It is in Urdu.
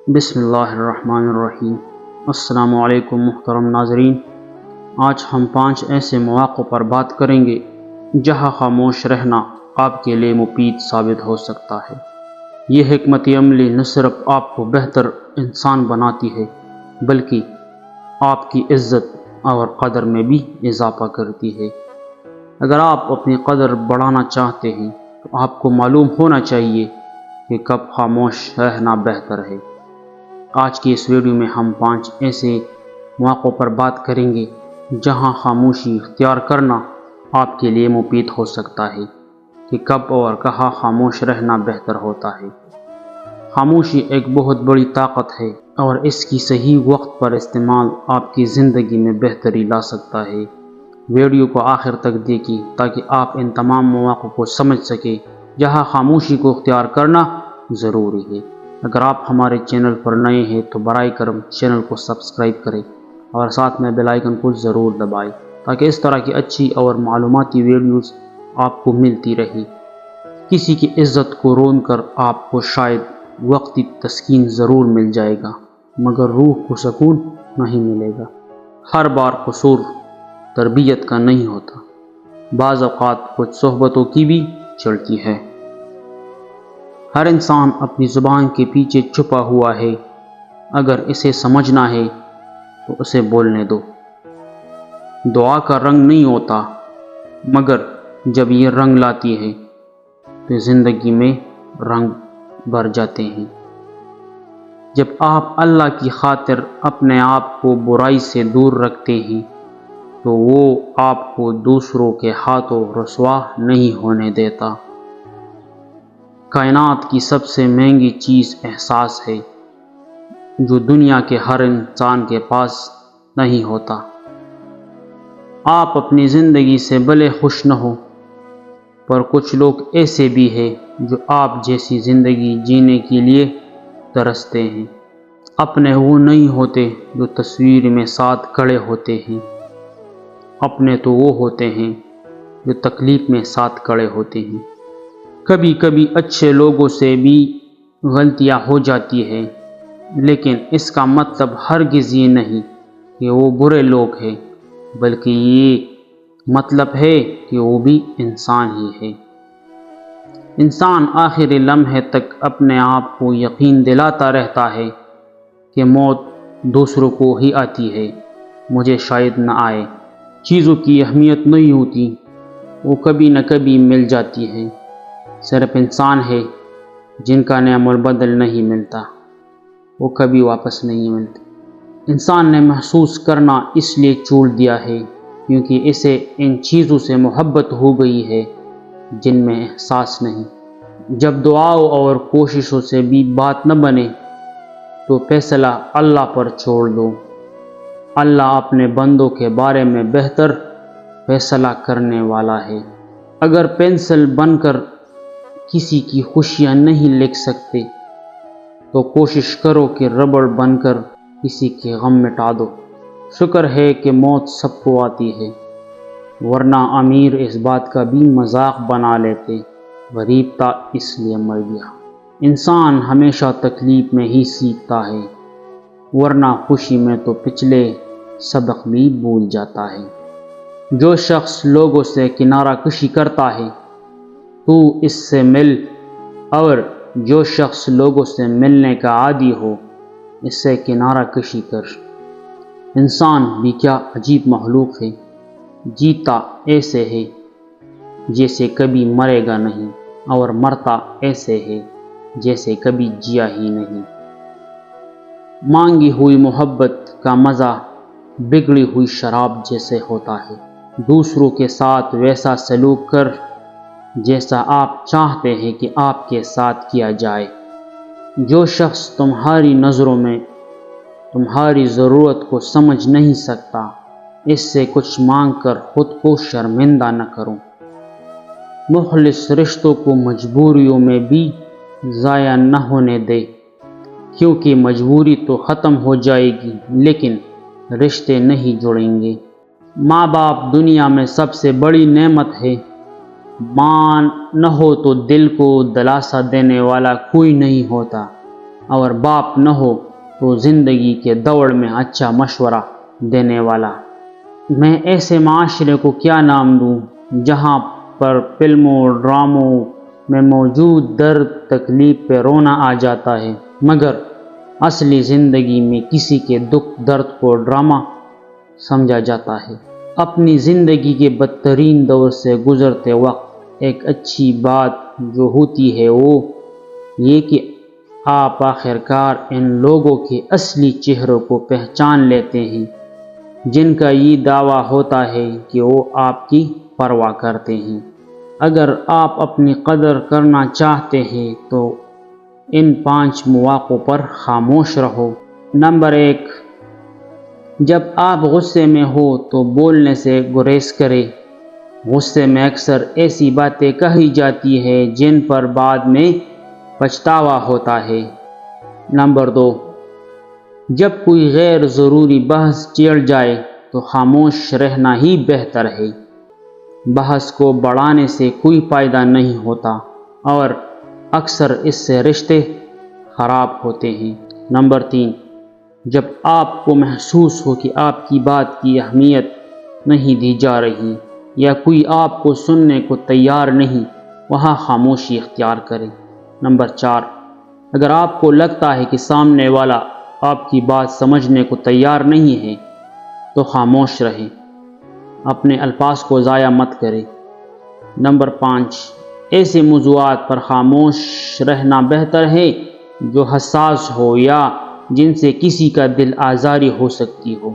بسم اللہ الرحمن الرحیم۔ السلام علیکم محترم ناظرین، آج ہم 5 ایسے مواقع پر بات کریں گے جہاں خاموش رہنا آپ کے لیے مفید ثابت ہو سکتا ہے۔ یہ حکمت عملی نہ صرف آپ کو بہتر انسان بناتی ہے بلکہ آپ کی عزت اور قدر میں بھی اضافہ کرتی ہے۔ اگر آپ اپنی قدر بڑھانا چاہتے ہیں تو آپ کو معلوم ہونا چاہیے کہ کب خاموش رہنا بہتر ہے۔ آج کی اس ویڈیو میں ہم 5 ایسے مواقعوں پر بات کریں گے جہاں خاموشی اختیار کرنا آپ کے لیے مفید ہو سکتا ہے کہ کب اور کہاں خاموش رہنا بہتر ہوتا ہے۔ خاموشی ایک بہت بڑی طاقت ہے اور اس کی صحیح وقت پر استعمال آپ کی زندگی میں بہتری لا سکتا ہے۔ ویڈیو کو آخر تک دیکھیں تاکہ آپ ان تمام مواقعوں کو سمجھ سکیں جہاں خاموشی کو اختیار کرنا ضروری ہے۔ اگر آپ ہمارے چینل پر نئے ہیں تو برائے کرم چینل کو سبسکرائب کریں اور ساتھ میں بیل آئیکن کو ضرور دبائیں تاکہ اس طرح کی اچھی اور معلوماتی ویڈیوز آپ کو ملتی رہے۔ کسی کی عزت کو رون کر آپ کو شاید وقتی تسکین ضرور مل جائے گا مگر روح کو سکون نہیں ملے گا۔ ہر بار قصور تربیت کا نہیں ہوتا، بعض اوقات کچھ صحبتوں کی بھی چلتی ہے۔ ہر انسان اپنی زبان کے پیچھے چھپا ہوا ہے، اگر اسے سمجھنا ہے تو اسے بولنے دو۔ دعا کا رنگ نہیں ہوتا مگر جب یہ رنگ لاتی ہے تو زندگی میں رنگ بھر جاتے ہیں۔ جب آپ اللہ کی خاطر اپنے آپ کو برائی سے دور رکھتے ہیں تو وہ آپ کو دوسروں کے ہاتھوں رسوا نہیں ہونے دیتا۔ کائنات کی سب سے مہنگی چیز احساس ہے جو دنیا کے ہر انسان کے پاس نہیں ہوتا۔ آپ اپنی زندگی سے بھلے خوش نہ ہو پر کچھ لوگ ایسے بھی ہیں جو آپ جیسی زندگی جینے کے لیے ترستے ہیں۔ اپنے وہ نہیں ہوتے جو تصویر میں ساتھ کھڑے ہوتے ہیں، اپنے تو وہ ہوتے ہیں جو تکلیف میں ساتھ کھڑے ہوتے ہیں۔ کبھی کبھی اچھے لوگوں سے بھی غلطیاں ہو جاتی ہیں لیکن اس کا مطلب ہرگز یہ نہیں کہ وہ برے لوگ ہیں، بلکہ یہ مطلب ہے کہ وہ بھی انسان ہی ہے۔ انسان آخری لمحے تک اپنے آپ کو یقین دلاتا رہتا ہے کہ موت دوسروں کو ہی آتی ہے، مجھے شاید نہ آئے۔ چیزوں کی اہمیت نہیں ہوتی، وہ کبھی نہ کبھی مل جاتی ہے۔ صرف انسان ہے جن کا نعم البدل نہیں ملتا، وہ کبھی واپس نہیں ملتے۔ انسان نے محسوس کرنا اس لیے چھوڑ دیا ہے کیونکہ اسے ان چیزوں سے محبت ہو گئی ہے جن میں احساس نہیں۔ جب دعاؤں اور کوششوں سے بھی بات نہ بنے تو فیصلہ اللہ پر چھوڑ دو۔ اللہ اپنے بندوں کے بارے میں بہتر فیصلہ کرنے والا ہے۔ اگر پینسل بن کر کسی کی خوشیاں نہیں لکھ سکتے تو کوشش کرو کہ ربڑ بن کر کسی کے غم مٹا دو۔ شکر ہے کہ موت سب کو آتی ہے ورنہ امیر اس بات کا بھی مذاق بنا لیتے غریب تھا اس لیے مر گیا۔ انسان ہمیشہ تکلیف میں ہی سیکھتا ہے ورنہ خوشی میں تو پچھلے سبق بھی بھول جاتا ہے۔ جو شخص لوگوں سے کنارہ کشی کرتا ہے تو اس سے مل، اور جو شخص لوگوں سے ملنے کا عادی ہو اس سے کنارہ کشی کر۔ انسان بھی کیا عجیب مخلوق ہے، جیتا ایسے ہے جیسے کبھی مرے گا نہیں اور مرتا ایسے ہے جیسے کبھی جیا ہی نہیں۔ مانگی ہوئی محبت کا مزہ بگڑی ہوئی شراب جیسے ہوتا ہے۔ دوسروں کے ساتھ ویسا سلوک کر جیسا آپ چاہتے ہیں کہ آپ کے ساتھ کیا جائے۔ جو شخص تمہاری نظروں میں تمہاری ضرورت کو سمجھ نہیں سکتا، اس سے کچھ مانگ کر خود کو شرمندہ نہ کرو۔ مخلص رشتوں کو مجبوریوں میں بھی ضائع نہ ہونے دے، کیونکہ مجبوری تو ختم ہو جائے گی لیکن رشتے نہیں جڑیں گے۔ ماں باپ دنیا میں سب سے بڑی نعمت ہے۔ ماں نہ ہو تو دل کو دلاسا دینے والا کوئی نہیں ہوتا۔ اور باپ نہ ہو تو زندگی کے دوڑ میں اچھا مشورہ دینے والا۔ میں ایسے معاشرے کو کیا نام دوں جہاں پر فلموں اور ڈراموں میں موجود درد تکلیف پہ رونا آ جاتا ہے، مگر اصلی زندگی میں کسی کے دکھ درد کو ڈرامہ سمجھا جاتا ہے۔ اپنی زندگی کے بدترین دور سے گزرتے وقت ایک اچھی بات جو ہوتی ہے وہ یہ کہ آپ آخرکار ان لوگوں کے اصلی چہروں کو پہچان لیتے ہیں جن کا یہ دعویٰ ہوتا ہے کہ وہ آپ کی پرواہ کرتے ہیں۔ اگر آپ اپنی قدر کرنا چاہتے ہیں تو ان 5 مواقعوں پر خاموش رہو۔ نمبر 1، جب آپ غصے میں ہو تو بولنے سے گریز کریں۔ غصے میں اکثر ایسی باتیں کہی جاتی ہیں جن پر بعد میں پچھتاوا ہوتا ہے۔ نمبر 2، جب کوئی غیر ضروری بحث چھڑ جائے تو خاموش رہنا ہی بہتر ہے۔ بحث کو بڑھانے سے کوئی فائدہ نہیں ہوتا اور اکثر اس سے رشتے خراب ہوتے ہیں۔ نمبر 3، جب آپ کو محسوس ہو کہ آپ کی بات کی اہمیت نہیں دی جا رہی یا کوئی آپ کو سننے کو تیار نہیں، وہاں خاموشی اختیار کریں۔ نمبر 4، اگر آپ کو لگتا ہے کہ سامنے والا آپ کی بات سمجھنے کو تیار نہیں ہے تو خاموش رہیں، اپنے الفاظ کو ضائع مت کریں۔ نمبر 5، ایسے موضوعات پر خاموش رہنا بہتر ہے جو حساس ہو یا جن سے کسی کا دل آزاری ہو سکتی ہو۔